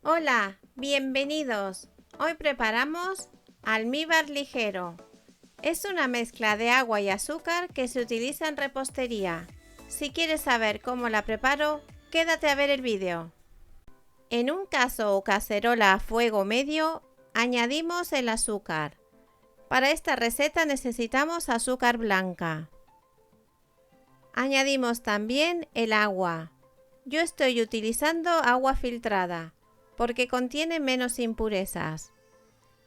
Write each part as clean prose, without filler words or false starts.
Hola, bienvenidos. Hoy preparamos almíbar ligero. Es una mezcla de agua y azúcar que se utiliza en repostería. Si quieres saber cómo la preparo, quédate a ver el vídeo. En un cazo o cacerola a fuego medio, añadimos el azúcar. Para esta receta necesitamos azúcar blanca. Añadimos también el agua. Yo estoy utilizando agua filtrada porque contiene menos impurezas.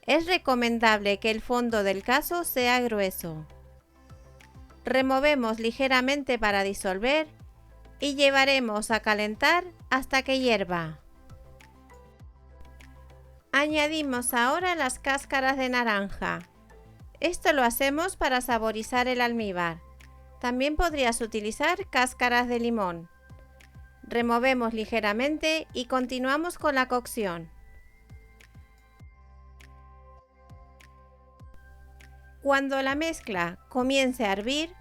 Es recomendable que el fondo del cazo sea grueso. Removemos ligeramente para disolver y llevaremos a calentar hasta que hierva. Añadimos ahora las cáscaras de naranja. Esto lo hacemos para saborizar el almíbar. También podrías utilizar cáscaras de limón. Removemos ligeramente y continuamos con la cocción. Cuando la mezcla comience a hervir,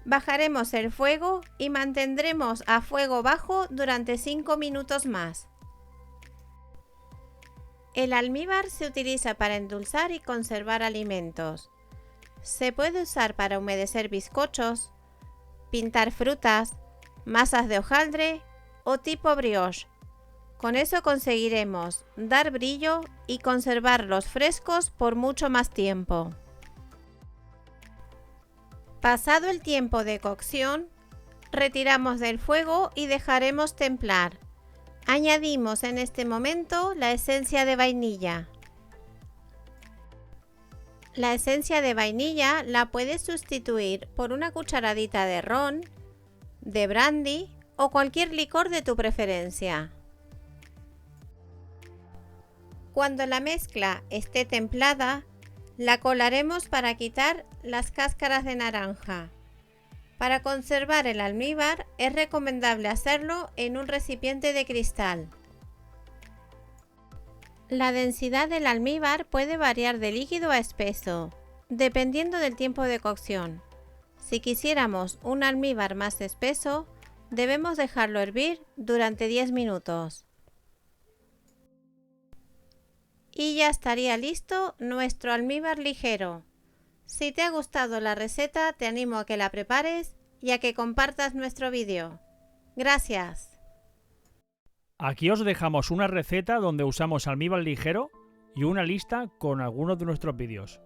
bajaremos el fuego y mantendremos a fuego bajo durante 5 minutos más. El almíbar se utiliza para endulzar y conservar alimentos. Se puede usar para humedecer bizcochos, pintar frutas, masas de hojaldre o tipo brioche. Con eso conseguiremos dar brillo y conservarlos frescos por mucho más tiempo. Pasado el tiempo de cocción, retiramos del fuego y dejaremos templar. Añadimos en este momento la esencia de vainilla. La esencia de vainilla la puedes sustituir por una cucharadita de ron, de brandy o cualquier licor de tu preferencia. Cuando la mezcla esté templada, la colaremos para quitar las cáscaras de naranja. Para conservar el almíbar es recomendable hacerlo en un recipiente de cristal. La densidad del almíbar puede variar de líquido a espeso, dependiendo del tiempo de cocción. Si quisiéramos un almíbar más espeso, debemos dejarlo hervir durante 10 minutos. Y ya estaría listo nuestro almíbar ligero. Si te ha gustado la receta, te animo a que la prepares y a que compartas nuestro vídeo. Gracias. Aquí os dejamos una receta donde usamos almíbar ligero y una lista con algunos de nuestros vídeos.